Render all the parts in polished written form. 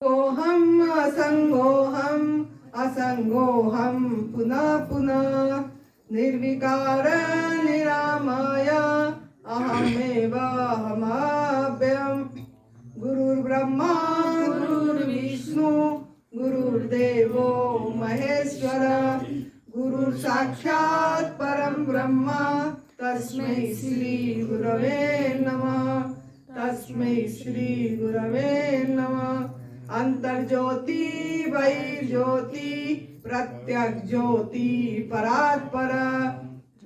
हम असंगोहम असंगोहम पुनः पुनः निर्विकार निरामय अहमेव अहमव्ययम् गुरुर्ब्रह्मा गुरुर्विष्णु गुरुर्देवो महेश्वर गुरु साक्षात् परम ब्रह्म तस्मै श्री गुरवे नमः तस्मै श्री गुरवे नमः अंतर्ज्योति बहिर्ज्योति प्रत्यक्ष ज्योति परात्पर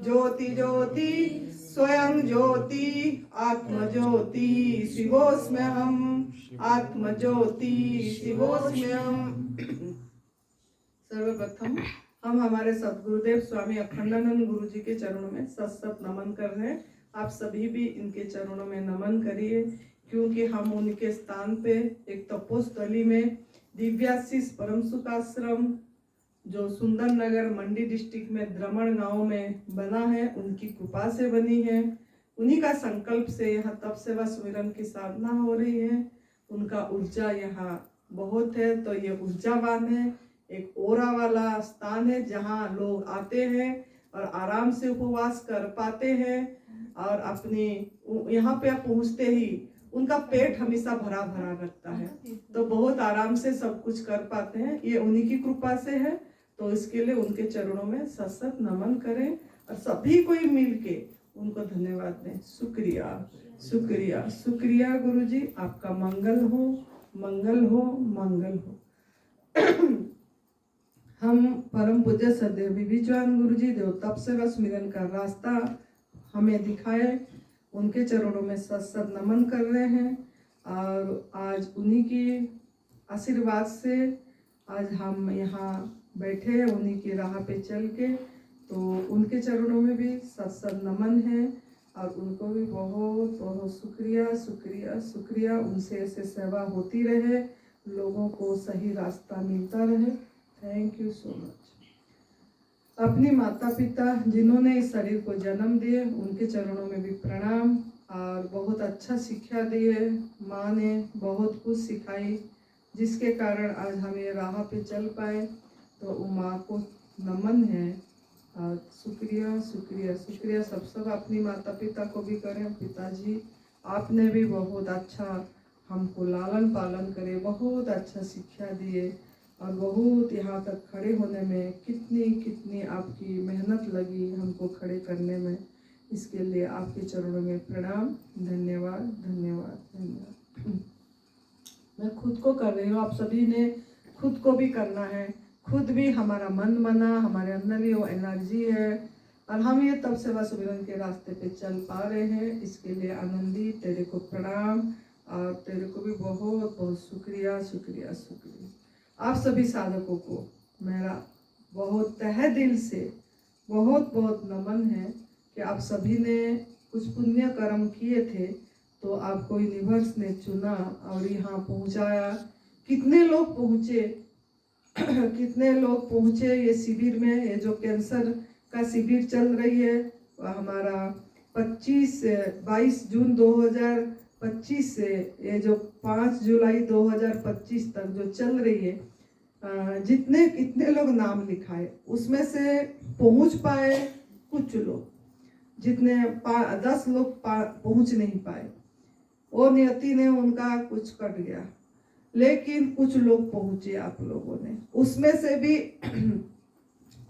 ज्योति ज्योति स्वयं ज्योति आत्म ज्योति शिवोस्म्यहम् आत्म ज्योति शिवोस्म्यहम्। सर्वप्रथम हम हमारे सद्गुरुदेव स्वामी अखंडानंद गुरु जी के चरणों में सत नमन कर रहे हैं। आप सभी भी इनके चरणों में नमन करिए, क्योंकि हम उनके स्थान पे एक तपोस्थली में दिव्याशीष परम सुख आश्रम जो सुंदर नगर मंडी डिस्ट्रिक्ट में द्रमण गांव में बना है, उनकी कृपा से बनी है। उन्हीं का संकल्प से यहाँ तप सेवा सुमिरन की साधना हो रही है। उनका ऊर्जा यहाँ बहुत है, तो ये ऊर्जावान है, एक ओरा वाला स्थान है जहाँ लोग आते हैं और आराम से उपवास कर पाते हैं और अपने यहाँ पे पहुँचते ही उनका पेट हमेशा भरा भरा लगता है, तो बहुत आराम से सब कुछ कर पाते हैं। ये उन्हीं की कृपा से है, तो इसके लिए उनके चरणों में सत नमन करें और सभी कोई मिलके उनको धन्यवाद दें। शुक्रिया शुक्रिया शुक्रिया गुरुजी, आपका मंगल हो मंगल हो मंगल हो। हम परम पूज्य सदैव विविचवान गुरुजी देव तप सेवा सुमिरन का रास्ता हमें दिखाए, उनके चरणों में सत नमन कर रहे हैं। और आज उन्हीं की आशीर्वाद से आज हम यहाँ बैठे हैं, उन्हीं की राह पे चल के, तो उनके चरणों में भी सत नमन है और उनको भी बहुत बहुत शुक्रिया शुक्रिया शुक्रिया। उनसे ऐसे सेवा होती रहे, लोगों को सही रास्ता मिलता रहे। Thank you so much. अपने माता पिता जिन्होंने इस शरीर को जन्म दिए, उनके चरणों में भी प्रणाम। और बहुत अच्छा शिक्षा दी है माँ ने, बहुत कुछ सिखाई, जिसके कारण आज हम ये राह पे चल पाए, तो वो माँ को नमन है और शुक्रिया शुक्रिया शुक्रिया। सब अपनी माता पिता को भी करें। पिताजी आपने भी बहुत अच्छा हमको लालन पालन करे, बहुत अच्छा शिक्षा दिए और बहुत यहाँ तक खड़े होने में कितनी आपकी मेहनत लगी हमको खड़े करने में। इसके लिए आपके चरणों में प्रणाम, धन्यवाद धन्यवाद धन्यवाद। मैं खुद को कर रही हूँ, आप सभी ने खुद को भी करना है। खुद भी हमारा मन बना, हमारे अंदर भी वो एनर्जी है और हम ये तप सेवा सुमिरन के रास्ते पे चल पा रहे हैं। इसके लिए आनंदी तेरे को प्रणाम और तेरे को भी बहुत बहुत शुक्रिया शुक्रिया शुक्रिया। आप सभी साधकों को मेरा बहुत तहे दिल से बहुत बहुत नमन है कि आप सभी ने कुछ पुण्य कर्म किए थे, तो आपको यूनिवर्स ने चुना और यहाँ पहुँचाया। कितने लोग पहुँचे कितने लोग पहुँचे ये शिविर में। ये जो कैंसर का शिविर चल रही है, हमारा 22 जून 2025 से ये जो 5 जुलाई 2025 तक जो चल रही है, जितने कितने लोग नाम लिखाए, उसमें से पहुँच पाए कुछ लोग, जितने 10 लोग पहुँच नहीं पाए, वो नियति ने उनका कुछ कट गया, लेकिन कुछ लोग पहुँचे आप लोगों ने। उसमें से भी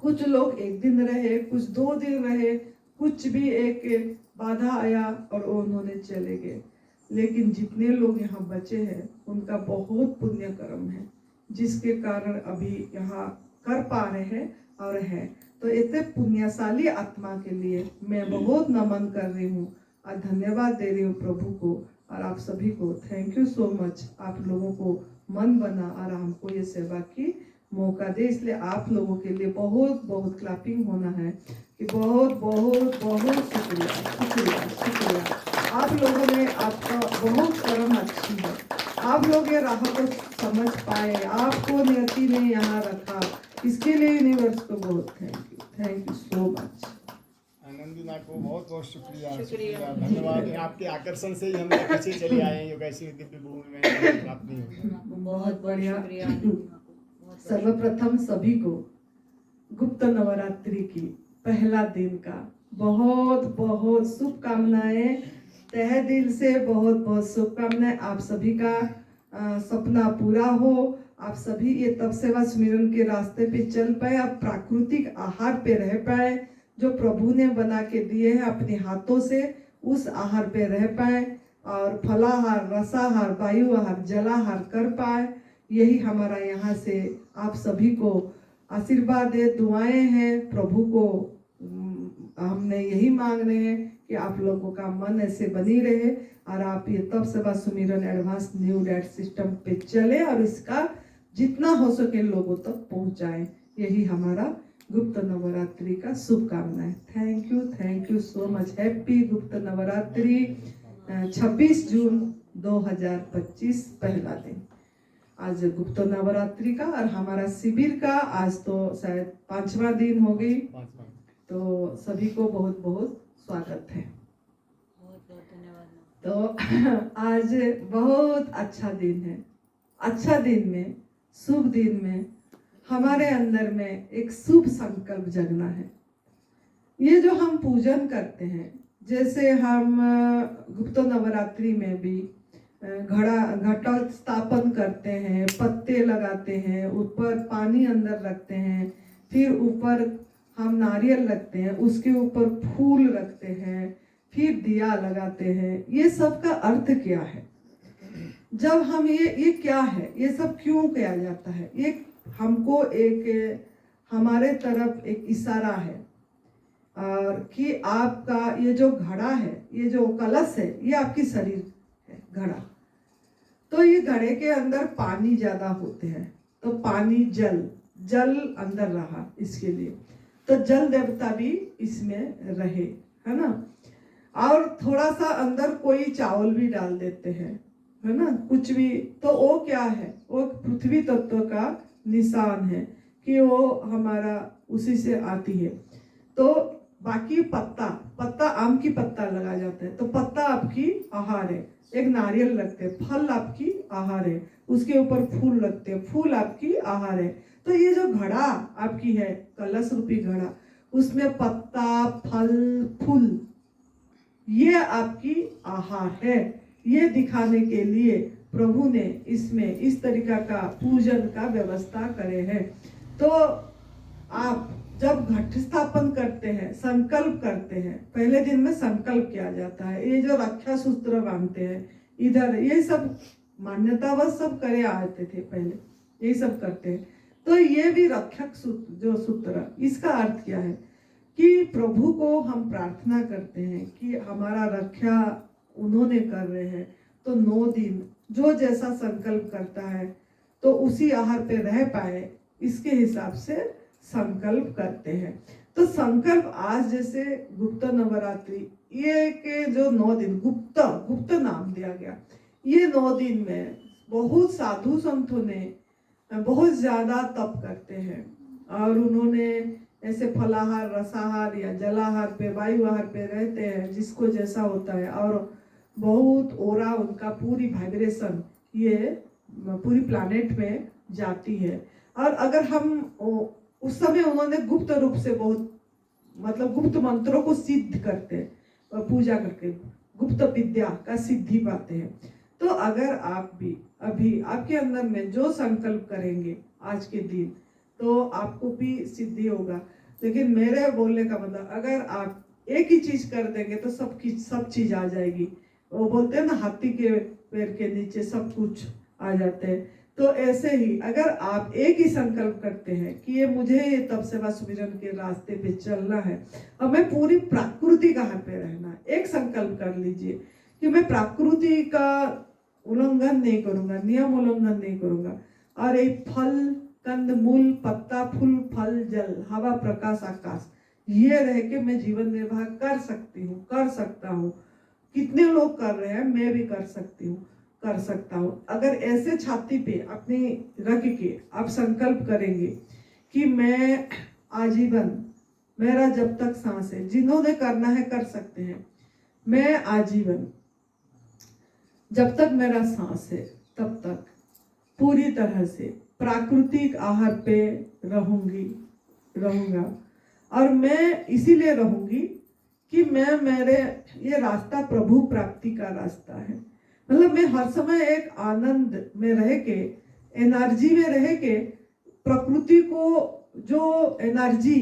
कुछ लोग 1 दिन रहे, कुछ 2 दिन रहे, कुछ भी एक बाधा आया और उन्होंने चले गए। लेकिन जितने लोग यहाँ बचे हैं उनका बहुत पुण्य कर्म है, जिसके कारण अभी यहाँ कर पा रहे हैं और है। तो इतने पुण्यशाली आत्मा के लिए मैं बहुत नमन कर रही हूँ और धन्यवाद दे रही हूँ प्रभु को और आप सभी को। Thank you so much. आप लोगों को मन बना और हमको ये सेवा की मौका दे, इसलिए आप लोगों के लिए बहुत बहुत क्लैपिंग होना है कि बहुत बहुत बहुत शुक्रिया शुक्रिया शुक्रिया। आप लोगों ने, आपका बहुत कर्म अच्छी है, आप लोग ये राह को समझ पाए, आपको नियति ने यहाँ रखा, इसके लिए यूनिवर्स को बहुत थैंक यू सो मच। नंदिना को बहुत बहुत शुक्रिया धन्यवाद। आपके आकर्षण से ही हम पीछे चले आए हैं, कैसी दिव्य भूमि में प्राप्त नहीं हुई। बहुत बढ़िया। सर्वप्रथम सभी को गुप्त नवरात्रि की पहला दिन का बहुत बहुत शुभकामनाएं, तहे दिल से बहुत बहुत शुभकामनाएं। आप सभी का सपना पूरा हो, आप सभी ये तप सेवा सुमिरन के रास्ते पे चल पाए, आप प्राकृतिक आहार पे रह पाए, जो प्रभु ने बना के दिए हैं अपने हाथों से, उस आहार पे रह पाए और फलाहार, रसाहार, वायु आहार, जलाहार कर पाए। यही हमारा यहाँ से आप सभी को आशीर्वाद है, दुआएं हैं। प्रभु को हमने यही मांग रहे हैं कि आप लोगों का मन ऐसे बनी रहे और आप ये तप सेवा सुमिरन एडवांस न्यू डैट सिस्टम पे चले और इसका जितना हो सके लोगों तक पहुंचाएं। यही हमारा गुप्त नवरात्रि का शुभकामना है। Thank you so much. Happy गुप्त नवरात्रि। 26 जून 2025 पहला दिन, आज गुप्त नवरात्रि का और हमारा शिविर का आज तो शायद 5वां दिन हो गई, तो सभी को बहुत बहुत स्वागत है। बहुत बहुत धन्यवाद। तो आज बहुत अच्छा दिन है। अच्छा दिन में, शुभ दिन में हमारे अंदर में एक शुभ संकल्प जगना है। ये जो हम पूजन करते हैं, जैसे हम गुप्त नवरात्रि में भी घट स्थापन करते हैं, पत्ते लगाते हैं, ऊपर पानी अंदर रखते हैं, फिर ऊपर हम नारियल रखते हैं, उसके ऊपर फूल रखते हैं, फिर दिया लगाते हैं। ये सब का अर्थ क्या है? जब हम ये क्या है, ये सब क्यों किया जाता है? ये हमको एक हमारे तरफ एक इशारा है और कि आपका ये जो घड़ा है, ये जो कलश है, ये आपकी शरीर है घड़ा। तो ये घड़े के अंदर पानी ज्यादा होते हैं, तो पानी जल अंदर रहा इसके लिए, तो जल देवता भी इसमें रहे, है ना। और थोड़ा सा अंदर कोई चावल भी डाल देते हैं, है ना, कुछ भी, तो वो क्या है? वो पृथ्वी तत्व का निशान है कि वो हमारा उसी से आती है। तो बाकी पत्ता आम की पत्ता लगा जाता है, तो पत्ता आपकी आहार है। एक नारियल रखते हैं, फल आपकी आहार है। उसके ऊपर फूल रखते हैं, फूल आपकी आहार है। तो ये जो घड़ा आपकी है, कलश रूपी घड़ा, उसमें पत्ता, फल, फूल, ये आपकी आहार है। ये दिखाने के लिए प्रभु ने इसमें इस तरीका का पूजन का व्यवस्था करे हैं। तो आप जब घट स्थापन करते हैं, संकल्प करते हैं, पहले दिन में संकल्प किया जाता है। ये जो रक्षा सूत्र बांधते हैं इधर, ये सब मान्यतावश सब करे आते थे पहले, यही सब करते हैं। तो ये भी रक्षक सूत्र, जो सूत्र, इसका अर्थ क्या है कि प्रभु को हम प्रार्थना करते हैं कि हमारा रक्षा उन्होंने कर रहे हैं। तो 9 दिन जो जैसा संकल्प करता है तो उसी आहार पे रह पाए, इसके हिसाब से संकल्प करते हैं। तो संकल्प आज जैसे गुप्त नवरात्रि, ये के जो 9 दिन गुप्त नाम दिया गया, ये 9 दिन में बहुत साधु संतों ने बहुत ज्यादा तप करते हैं और उन्होंने ऐसे फलाहार, रसाहार या जलाहार पे, वायु आहार पे रहते हैं, जिसको जैसा होता है। और बहुत ओरा उनका पूरी वाइब्रेशन ये पूरी प्लानेट में जाती है। और अगर हम उस समय उन्होंने गुप्त रूप से बहुत मतलब गुप्त मंत्रों को सिद्ध करते हैं, पूजा करके गुप्त विद्या का सिद्धि पाते हैं। तो अगर आप भी अभी आपके अंदर में जो संकल्प करेंगे आज के दिन, तो आपको भी सिद्धि होगा। लेकिन मेरे बोलने का मतलब, अगर आप एक ही चीज कर देंगे तो सब चीज आ जाएगी। वो बोलते हैं ना, हाथी के पैर के नीचे सब कुछ आ जाते हैं। तो ऐसे ही अगर आप एक ही संकल्प करते हैं कि ये मुझे ये तप सेवा सुमिरन के रास्ते पे चलना है और मैं पूरी प्रकृति का हाथ पे रहना है, एक संकल्प कर लीजिए कि मैं प्रकृति का उल्लंघन नहीं करूंगा, नियम उल्लंघन नहीं करूंगा, और एक फल, कंद, मूल, पत्ता, फूल, फल, जल, हवा, प्रकाश, आकाश, ये रह के मैं जीवन निर्वाह कर सकता हूँ। कितने लोग कर रहे हैं, मैं भी कर सकता हूँ। अगर ऐसे छाती पे अपनी रख के आप संकल्प करेंगे कि मैं आजीवन मेरा जब तक सांस है, जिन्होंने करना है कर सकते हैं। मैं आजीवन जब तक मेरा सांस है तब तक पूरी तरह से प्राकृतिक आहार पे रहूंगा। और मैं इसीलिए रहूंगी कि मेरे ये रास्ता प्रभु प्राप्ति का रास्ता है। मतलब मैं हर समय एक आनंद में रह के, एनर्जी में रह के, प्रकृति को जो एनर्जी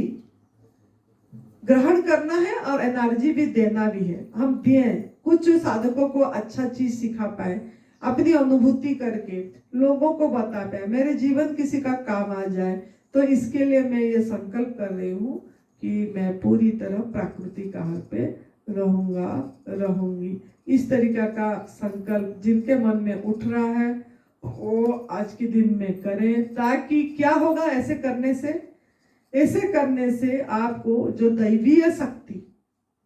ग्रहण करना है और एनर्जी भी देना भी है, हम दिए। कुछ साधकों को अच्छा चीज सिखा पाए, अपनी अनुभूति करके लोगों को बता पाए, मेरे जीवन किसी का काम आ जाए। तो इसके लिए मैं ये संकल्प कर रही हूँ कि मैं पूरी तरह प्राकृतिक आहार पे रहूंगी। इस तरीका का संकल्प जिनके मन में उठ रहा है वो आज के दिन में करें, ताकि क्या होगा ऐसे करने से आपको जो दैवीय शक्ति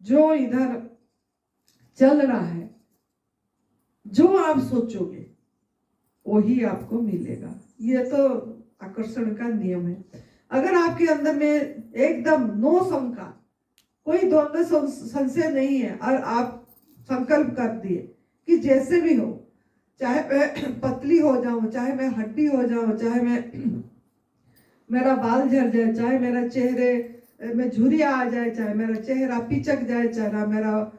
जो इधर चल रहा है, जो आप सोचोगे वही आपको मिलेगा। ये तो आकर्षण का नियम है। अगर आपके अंदर में एकदम नो शंका, कोई द्वंद्व संशय नहीं है और आप संकल्प कर दिए कि जैसे भी हो, चाहे मैं पतली हो जाऊं, चाहे मैं हड्डी हो जाऊं, चाहे मैं मेरा बाल झड़ जाए, चाहे मेरा चेहरे में झुर्रियां आ जाए, चाहे मेरा चेहरा पिचक जाए, चाहे मेरा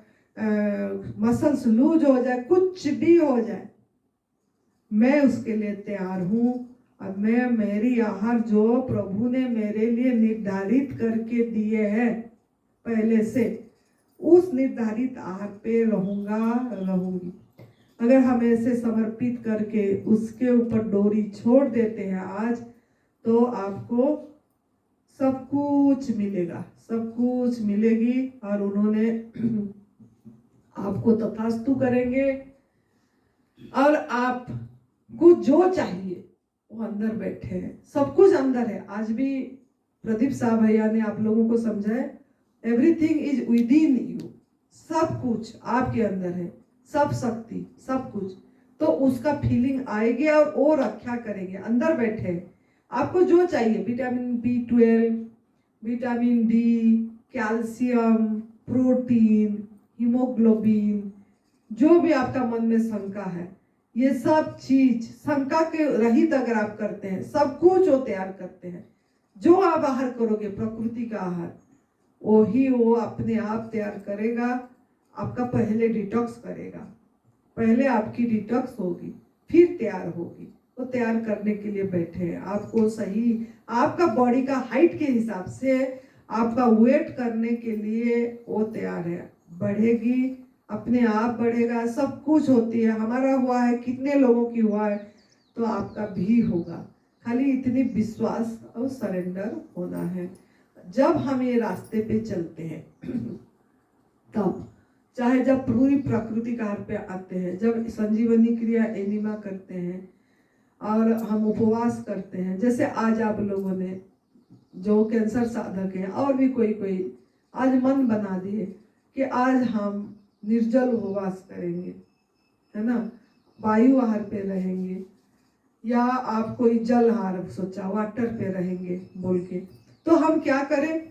मसल्स लूज हो जाए, कुछ भी हो जाए, मैं उसके लिए तैयार हूं। और मैं मेरी आहार जो प्रभु ने मेरे लिए निर्धारित करके दिए हैं पहले से, उस निर्धारित आहार पे रहूंगी। अगर हम ऐसे समर्पित करके उसके ऊपर डोरी छोड़ देते हैं आज, तो आपको सब कुछ मिलेगा, सब कुछ मिलेगी। और उन्होंने आपको तथास्तु करेंगे और आपको जो चाहिए वो अंदर बैठे हैं, सब कुछ अंदर है। आज भी प्रदीप साहब भैया ने आप लोगों को समझाया, everything is with in you, सब कुछ आपके अंदर है, सब शक्ति, सब कुछ। तो उसका फीलिंग आएगी और वो रक्षा करेंगे, अंदर बैठे। आपको जो चाहिए, vitamin B12, vitamin D, calcium, protein, haemoglobin, जो भी आपका मन में शंका है, ये सब चीज शंका के रहित अगर आप करते हैं, सब कुछ वो तैयार करते हैं। जो आप आहार करोगे प्रकृति का आहार, वही वो अपने आप तैयार करेगा। आपका पहले डिटॉक्स करेगा, पहले आपकी डिटॉक्स होगी, फिर तैयार होगी। वो तैयार करने के लिए बैठे हैं आपको, सही आपका बॉडी का हाइट के हिसाब से आपका वेट करने के लिए वो तैयार है। बढ़ेगी, अपने आप बढ़ेगा, सब कुछ होती है। हमारा हुआ है, कितने लोगों की हुआ है, तो आपका भी होगा। खाली इतनी विश्वास और सरेंडर होना है। जब हम ये रास्ते पे चलते हैं तब, चाहे जब पूरी प्रकृति आहार पे आते हैं, जब संजीवनी क्रिया एनिमा करते हैं और हम उपवास करते हैं, जैसे आज आप लोगों ने जो कैंसर साधक हैं और भी कोई आज मन बना दिए कि आज हम निर्जल उपवास करेंगे, है ना, वायु आहार पे रहेंगे, या आप कोई जल आहार सोचा, वाटर पे रहेंगे बोल के। तो हम क्या करें,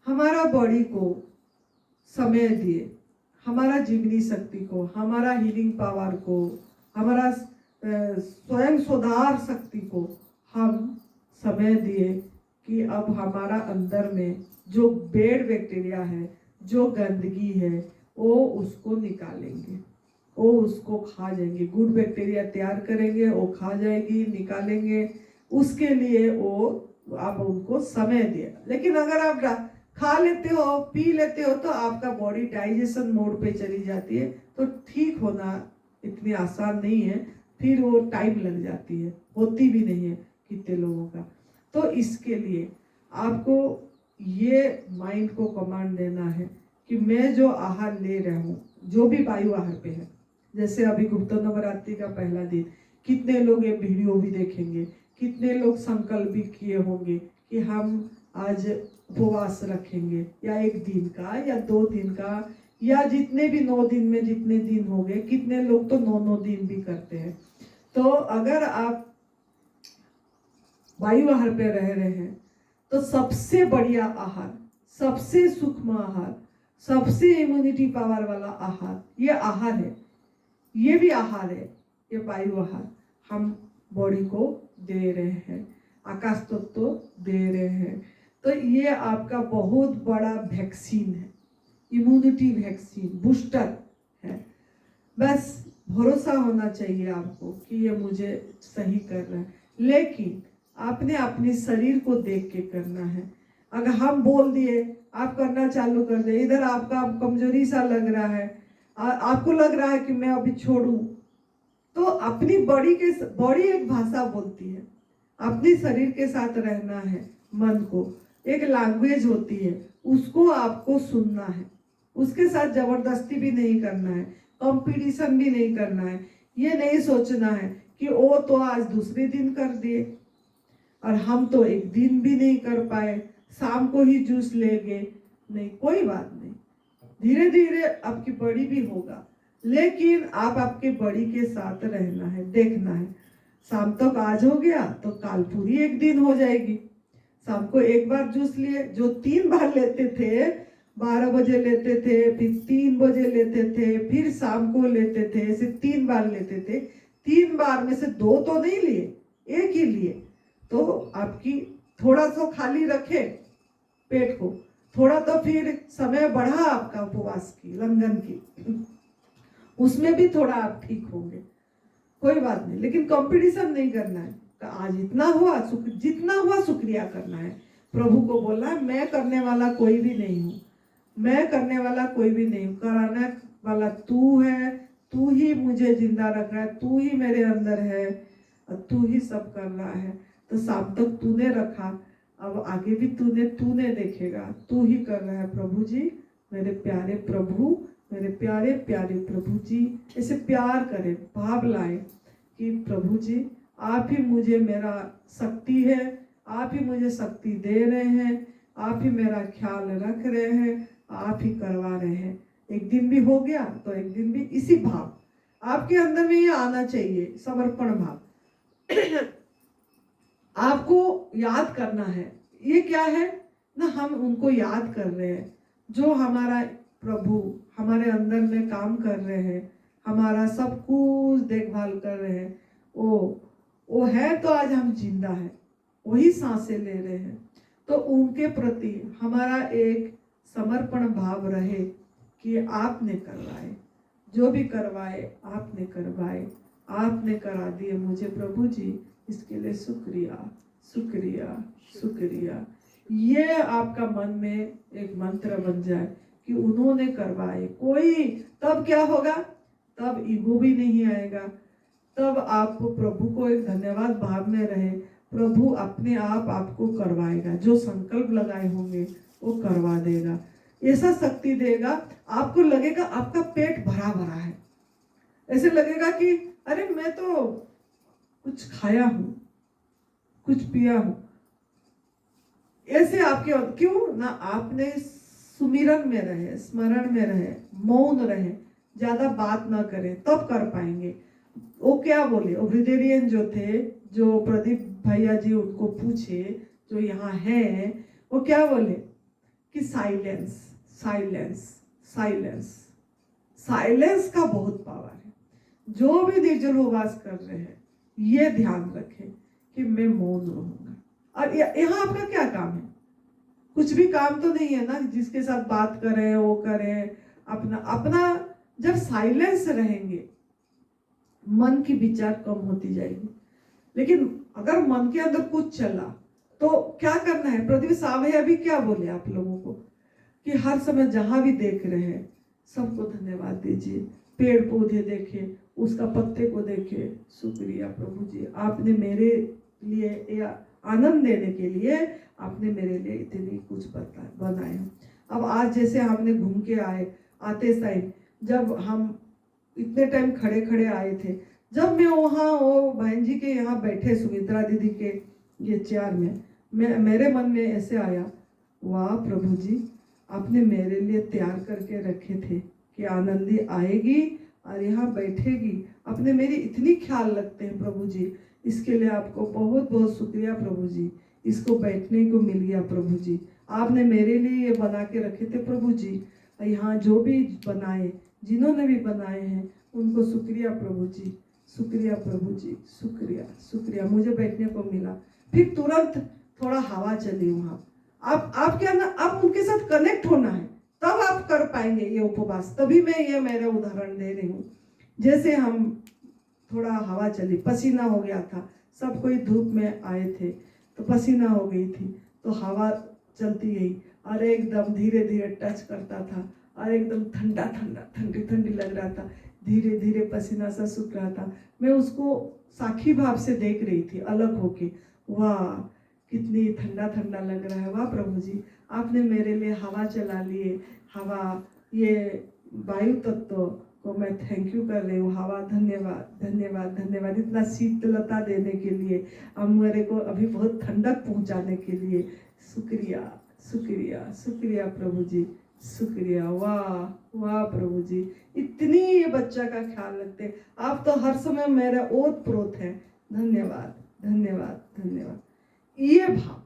हमारा बॉडी को समय दिए, हमारा जीवनी शक्ति को, हमारा हीलिंग पावर को, हमारा स्वयं सुधार शक्ति को हम समय दिए कि अब हमारा अंदर में जो बैड बैक्टीरिया है, जो गंदगी है, वो उसको निकालेंगे, वो उसको खा जाएंगे। गुड बैक्टीरिया तैयार करेंगे, वो खा जाएगी, निकालेंगे। उसके लिए वो आप उनको समय दिए। लेकिन अगर आप खा लेते हो, पी लेते हो, तो आपका बॉडी डाइजेशन मोड पे चली जाती है, तो ठीक होना इतनी आसान नहीं है, फिर वो टाइम लग जाती है, होती भी नहीं है कितने लोगों का। तो इसके लिए आपको ये माइंड को कमांड देना है कि मैं जो आहार ले रहा हूँ, जो भी वायु आहार पे है, जैसे अभी गुप्त नवरात्रि का पहला दिन, कितने लोग ये वीडियो भी देखेंगे, कितने लोग संकल्प भी किए होंगे कि हम आज उपवास रखेंगे, या 1 दिन का या 2 दिन का, या जितने भी 9 दिन में जितने दिन हो गए, कितने लोग तो 9 दिन भी करते हैं। तो अगर आप वायु आहार पे रह रहे हैं, तो सबसे बढ़िया आहार, सबसे सूक्ष्म आहार, सबसे इम्यूनिटी पावर वाला आहार ये आहार है, ये भी आहार है, ये वायु आहार हम बॉडी को दे रहे हैं, आकाश तत्व दे रहे हैं। तो ये आपका बहुत बड़ा वैक्सीन है, इम्यूनिटी वैक्सीन बूस्टर है। बस भरोसा होना चाहिए आपको कि ये मुझे सही कर रहा है, लेकिन आपने अपने शरीर को देख के करना है। अगर हम बोल दिए आप करना चालू कर दे, इधर आपका कमजोरी सा लग रहा है, आपको लग रहा है कि मैं अभी छोड़ूं, तो अपनी बॉडी एक भाषा बोलती है, अपने शरीर के साथ रहना है। मन को एक लैंग्वेज होती है, उसको आपको सुनना है, उसके साथ जबरदस्ती भी नहीं करना है, कंपटीशन भी नहीं करना है। ये नहीं सोचना है कि वो तो आज दूसरे दिन कर दिए और हम तो एक दिन भी नहीं कर पाए, शाम को ही जूस लेंगे। नहीं, कोई बात नहीं, धीरे धीरे आपकी बॉडी भी होगा, लेकिन आप आपके बॉडी के साथ रहना है, देखना है। शाम तक आज हो गया तो काल पूरी एक दिन हो जाएगी। शाम को एक बार जूस लिए, जो 3 बार लेते थे, 12 बजे लेते थे, फिर 3 बजे लेते थे, फिर शाम को लेते थे, ऐसे 3 बार लेते थे। 3 बार में से 2 तो नहीं लिए, 1 ही लिए। तो आपकी थोड़ा सा खाली रखे पेट को, थोड़ा तो फिर समय बढ़ा आपका उपवास की, लंघन की, उसमें भी थोड़ा आप ठीक होंगे, कोई बात नहीं। लेकिन कंपटीशन नहीं करना है, आज इतना हुआ, जितना हुआ शुक्रिया करना है। प्रभु को बोलना है मैं करने वाला कोई भी नहीं हूँ, मैं करने वाला कोई भी नहीं हूँ, कराने वाला तू है, तू ही मुझे जिंदा रख रहा है, तू ही मेरे अंदर है, तू ही सब कर रहा है। तो शाम तक तूने रखा, अब आगे भी तूने देखेगा, तू ही कर रहा है प्रभु जी। मेरे प्यारे प्रभु, मेरे प्यारे प्यारे प्रभु जी, ऐसे प्यार करें, भाव लाए कि प्रभु जी आप ही मुझे मेरा शक्ति है, आप ही मुझे शक्ति दे रहे हैं, आप ही मेरा ख्याल रख रहे हैं, आप ही करवा रहे हैं। एक दिन भी हो गया तो एक दिन भी इसी भाव आपके अंदर में ये आना चाहिए, समर्पण भाव। आपको याद करना है, ये क्या है ना, हम उनको याद कर रहे हैं जो हमारा प्रभु हमारे अंदर में काम कर रहे हैं, हमारा सब कुछ देखभाल कर रहे हैं। वो है तो आज हम जिंदा हैं, वही सांसें ले रहे हैं। तो उनके प्रति हमारा एक समर्पण भाव रहे कि आपने करवाए, जो भी करवाए आपने करवाए, आपने करा दिए मुझे प्रभु जी, इसके लिए शुक्रिया शुक्रिया शुक्रिया। ये आपका मन में एक मंत्र बन जाए कि उन्होंने करवाए। कोई तब क्या होगा, तब ईगो भी नहीं आएगा, तब आप प्रभु को एक धन्यवाद भाव में रहे, प्रभु अपने आप आपको करवाएगा, जो संकल्प लगाए होंगे वो करवा देगा, ऐसा शक्ति देगा। आपको लगेगा आपका पेट भरा भरा है, ऐसे लगेगा कि अरे मैं तो कुछ खाया हूं, कुछ पिया हूं, ऐसे आपके क्यों ना आपने सुमिरन में रहे, स्मरण में रहे, मौन रहे, ज्यादा बात ना करें, तब कर पाएंगे। वो क्या बोले, वो ब्रिगेडियन जो थे, जो प्रदीप भैया जी उनको पूछे जो यहाँ है, वो क्या बोले कि साइलेंस साइलेंस साइलेंस। साइलेंस का बहुत पावर है। जो भी निर्जल उपवास कर रहे हैं ये ध्यान रखें कि मैं मौन रहूंगा। और यहाँ आपका क्या काम है, कुछ भी काम तो नहीं है ना, जिसके साथ बात करें वो करें, अपना अपना। जब साइलेंस रहेंगे मन की विचार कम होती जाएगी। लेकिन अगर मन के अंदर कुछ चला तो क्या करना है, प्रदीप साहब अभी क्या बोले आप लोगों को कि हर समय जहां भी देख रहे हैं सबको धन्यवाद दीजिए, पेड़ पौधे देखे, उसका पत्ते को देखे, शुक्रिया प्रभु जी, आपने मेरे लिए या आनंद देने के लिए आपने मेरे लिए इतनी कुछ बनाए। अब आज जैसे हमने घूम के आते टाइम जब हम इतने टाइम खड़े खड़े आए थे, जब मैं वहाँ वो बहन जी के यहाँ बैठे सुमित्रा दीदी के ये चेयर में, मेरे मन में ऐसे आया, वाह प्रभु जी आपने मेरे लिए तैयार करके रखे थे कि आनंदी आएगी और यहाँ बैठेगी, आपने मेरी इतनी ख्याल रखते हैं प्रभु जी, इसके लिए आपको बहुत बहुत शुक्रिया प्रभु जी। इसको बैठने को मिल गया प्रभु जी, आपने मेरे लिए ये बना के रखे थे प्रभु जी। यहाँ जो भी बनाए, जिन्होंने भी बनाए हैं, उनको शुक्रिया प्रभु जी, शुक्रिया प्रभु जी, शुक्रिया शुक्रिया। मुझे बैठने को मिला, फिर तुरंत थोड़ा हवा चली वहाँ। आप क्या ना, आप उनके साथ कनेक्ट होना है, तब आप कर पाएंगे ये उपवास। तभी मैं ये मेरा उदाहरण दे रही हूँ। जैसे हम थोड़ा हवा चली, पसीना हो गया था, सब कोई धूप में आए थे तो पसीना हो गई थी, तो हवा चलती गई और एकदम धीरे धीरे टच करता था और एकदम ठंडा ठंडा ठंडी ठंडी लग रहा था। धीरे धीरे पसीना सा सूख रहा था। मैं उसको साखी भाव से देख रही थी, अलग होके। वाह, कितनी ठंडा ठंडा लग रहा है। वाह प्रभु जी, आपने मेरे लिए हवा चला लिए। हवा, ये वायु तत्व को मैं थैंक यू कर रही हूँ। हवा, धन्यवाद धन्यवाद धन्यवाद, इतना शीतलता देने के लिए, अब मेरे को अभी बहुत ठंडक पहुँचाने के लिए। शुक्रिया शुक्रिया शुक्रिया प्रभु जी, शुक्रिया। वाह वाह प्रभु जी, इतनी ये बच्चा का ख्याल रखते। आप तो हर समय मेरे ओत प्रोत हैं। धन्यवाद धन्यवाद धन्यवाद। ये भाव,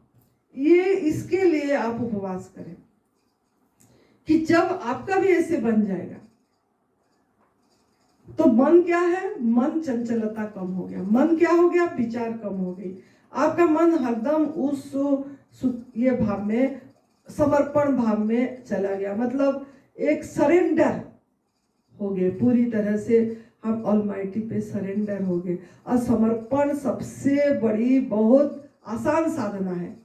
ये इसके लिए आप उपवास करें कि जब आपका भी ऐसे बन जाएगा तो मन क्या है, मन चंचलता कम हो गया। मन क्या हो गया, विचार कम हो गई। आपका मन हरदम उस ये भाव में, समर्पण भाव में चला गया। मतलब एक सरेंडर हो गए पूरी तरह से। हम ऑलमाइटी पे सरेंडर हो गए। और समर्पण सबसे बड़ी बहुत आसान साधना है।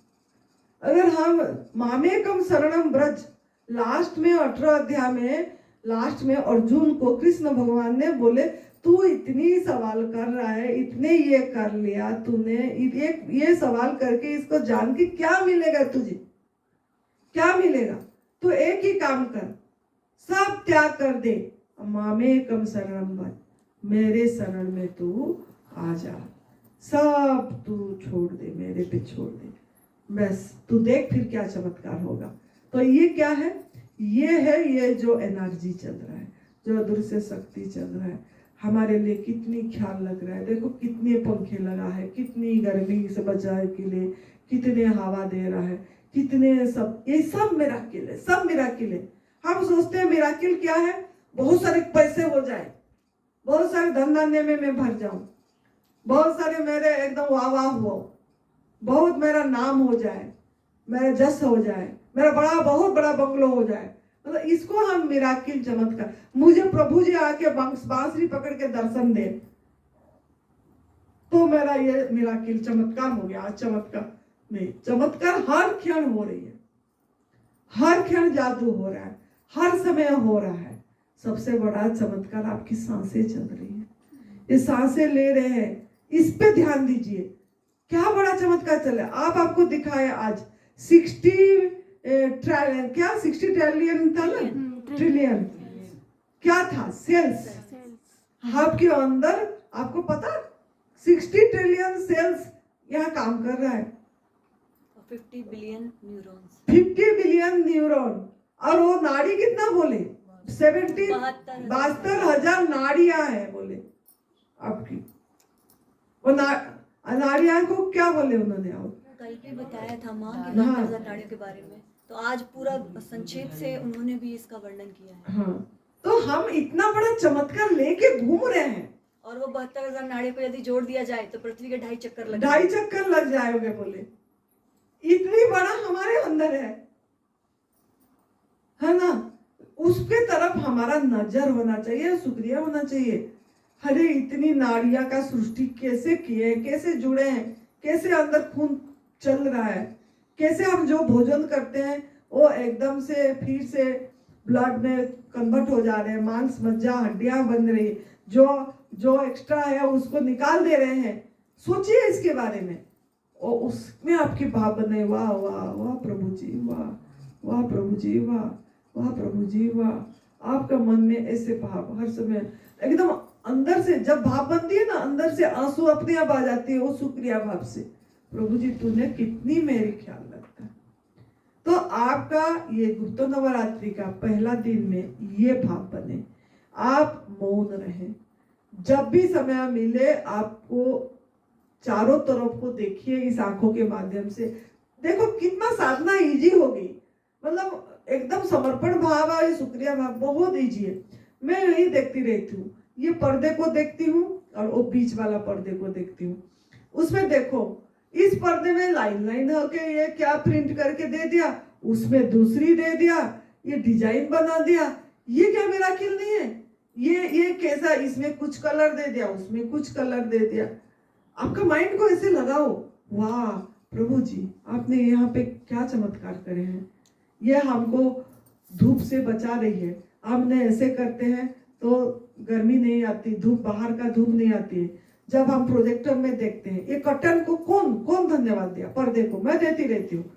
अगर हम मामेकम शरणम ब्रज, लास्ट में 18 अध्याय में लास्ट में अर्जुन को कृष्ण भगवान ने बोले, तू इतनी सवाल कर रहा है, इतने ये कर लिया तूने, ये सवाल करके इसको जान के क्या मिलेगा तुझे, क्या मिलेगा? तो एक ही काम कर, सब त्याग कर दे, मामेकम शरणम ब्रज, मेरे शरण में तू आ जा, सब तू छोड़ दे, मेरे पे छोड़ दे, बस तू देख फिर क्या चमत्कार होगा। तो ये क्या है? ये है, ये जो एनर्जी चल रहा है, जो अदृश्य शक्ति चल रहा है, हमारे लिए कितनी ख्याल लग रहा है। देखो कितने पंखे लगा है, कितनी गर्मी से बचाने के लिए कितने हवा दे रहा है, कितने सब, ये सब मिराकिल है, सब मिराकिल है। हम सोचते हैं मिराकिल क्या है, बहुत सारे पैसे हो जाए, बहुत सारे धन धान्य में मैं भर जाऊं, बहुत सारे मेरे एकदम वाह वाह हो, बहुत मेरा नाम हो जाए, मेरा जस हो जाए, मेरा बड़ा बहुत बड़ा बंगलो हो जाए। मतलब इसको हम मिराकिल, चमत्कार। मुझे प्रभु जी आके बांसुरी पकड़ के दर्शन दे तो मेरा ये मिराकिल, चमत्कार हो गया। आज चमत्कार नहीं, चमत्कार हर क्षण हो रही है, हर क्षण जादू हो रहा है, हर समय हो रहा है। सबसे बड़ा चमत्कार आपकी सांसें चल रही है, ये सांसें ले रहे हैं, इस पे ध्यान दीजिए। क्या बड़ा चमत्कार चल रहा है। आपको दिखाया आज 60 ट्रिलियन था ना, ट्रिलियन क्या था, सेल्स आपके अंदर। आपको पता 60 ट्रिलियन सेल्स यहाँ काम कर रहा है, 50 बिलियन न्यूरॉन्स, 50 बिलियन न्यूरॉन। और वो नाड़ी कितना बोले, 72,000 नाड़ियां हैं बोले आपकी। वो नाड़ियां को क्या बोले उन्होंने, कल भी बताया था माँ की 72,000 नाड़ियों के बारे में, तो आज पूरा संक्षेप से उन्होंने भी इसका वर्णन किया है। हाँ, तो हम इतना बड़ा चमत्कार लेके घूम रहे हैं। और वो 72,000 नाड़ियों को यदि जोड़ दिया जाए तो पृथ्वी के 2.5 चक्कर लग जाएंगे बोले। इतनी बड़ा हमारे अंदर है ना। उसके तरफ हमारा नजर होना चाहिए, शुक्रिया होना चाहिए। अरे इतनी नाड़ियां का सृष्टि कैसे किए, कैसे जुड़े हैं, कैसे अंदर खून चल रहा है, कैसे हम जो भोजन करते हैं वो एकदम से फिर से ब्लड में कन्वर्ट हो जा रहे हैं, मांस मज्जा हड्डियां बन रही, जो एक्स्ट्रा है उसको निकाल दे रहे हैं। सोचिए इसके बारे में, और उसमें आपकी भाव बने। वाह वाह वाह प्रभु जी, वाह वाह प्रभु जी, वाह वाह प्रभु जी, वाह। आपका मन में ऐसे भाव हर समय एकदम अंदर से, जब भाव बनती है ना, अंदर से आंसू अपने आप आ जाती है, वो शुक्रिया भाव से। प्रभु जी तूने कितनी मेरी ख्याल रखता है। तो आपका ये गुप्त नवरात्रि का पहला दिन में ये भाव बने, आप मौन रहें। जब भी समय मिले आपको चारों तरफ को देखिए इस आंखों के माध्यम से, देखो कितना साधना इजी हो गई, मतलब एकदम समर्पण भाव है, शुक्रिया भाव बहुत इजी है। मैं यही देखती रहती हूँ, ये पर्दे को देखती हूँ और वो बीच वाला पर्दे को देखती हूँ। उसमें देखो इस पर्दे में लाइन लाइन होके ये क्या प्रिंट करके दे दिया, उसमें दूसरी दे दिया, ये डिजाइन बना दिया। ये क्या मिराकिल नहीं है? ये कैसा, इसमें कुछ कलर दे दिया, उसमें कुछ कलर दे दिया। आपका माइंड को ऐसे लगाओ, वाह प्रभु जी आपने यहाँ पे क्या चमत्कार करे हैं। ये हमको धूप से बचा रही है। हमने ऐसे करते हैं तो गर्मी नहीं आती, धूप बाहर का धूप नहीं आती है। जब हम प्रोजेक्टर में देखते हैं, ये कर्टन को कौन धन्यवाद दिया, पर्दे को मैं देती रहती हूँ।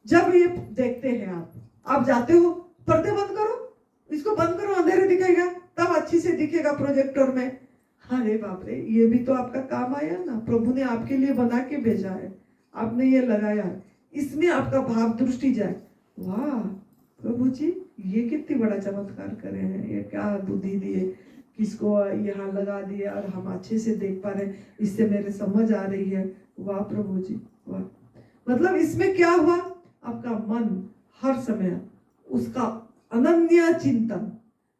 जब ये देखते हैं आप जाते हो, पर्दे बंद करो, इसको बंद करो, अंधेरे दिखेगा, तब अच्छी से दिखेगा प्रोजेक्टर में। अरे बाप रे, ये भी तो आपका काम आया ना, प्रभु ने आपके लिए बना के भेजा है, आपने ये लगाया है, इसमें आपका भाव दृष्टि जाए। वाह प्रभु जी ये कितनी बड़ा चमत्कार करे हैं, ये क्या बुद्धि दिए, किसको यहाँ लगा दिए और हम अच्छे से देख पा रहे हैं, इससे मेरे समझ आ रही है। वाह प्रभु जी वाह। मतलब इसमें क्या हुआ, आपका मन हर समय उसका अनन्य चिंतन,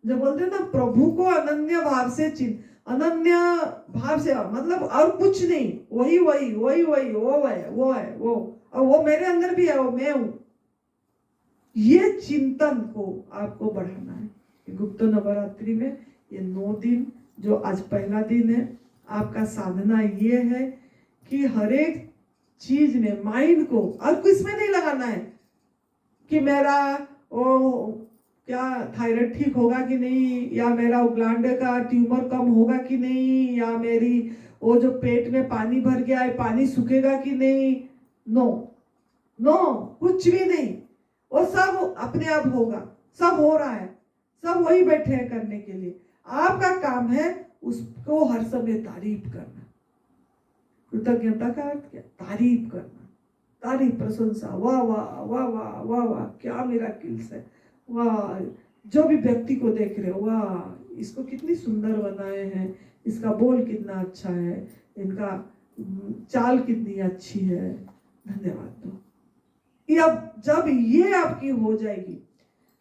जब बोलते हैं ना प्रभु को अनन्य भाव से अनन्य भाव से, मतलब और कुछ नहीं, वही वही वही वही वो है वो और वो मेरे अंदर भी है, वो मैं हूं। ये चिंतन को आपको बढ़ाना है। गुप्त नवरात्रि में ये 9 दिन, जो आज पहला दिन है, आपका साधना ये है कि हर एक चीज में माइंड को, और कुछ में नहीं लगाना है कि मेरा क्या थायराइड ठीक होगा कि नहीं, या मेरा ग्लैंड का ट्यूमर कम होगा कि नहीं, या मेरी वो जो पेट में पानी भर गया है पानी सूखेगा कि नहीं। नो नो, कुछ भी नहीं, वो सब अपने आप होगा, सब हो रहा है, सब वही बैठे हैं करने के लिए। आपका काम है उसको हर समय तारीफ करना। कृतज्ञता का अर्थ क्या, तारीफ करना, तारीफ, प्रशंसा, वाह वाह वाह वाह वाह वाह, क्या मिराकिल्स है, वाह। जो भी व्यक्ति को देख रहे हो, वाह इसको कितनी सुंदर बनाए हैं, इसका बोल कितना अच्छा है, इनका चाल कितनी अच्छी है, धन्यवाद दो। अब जब ये आपकी हो जाएगी,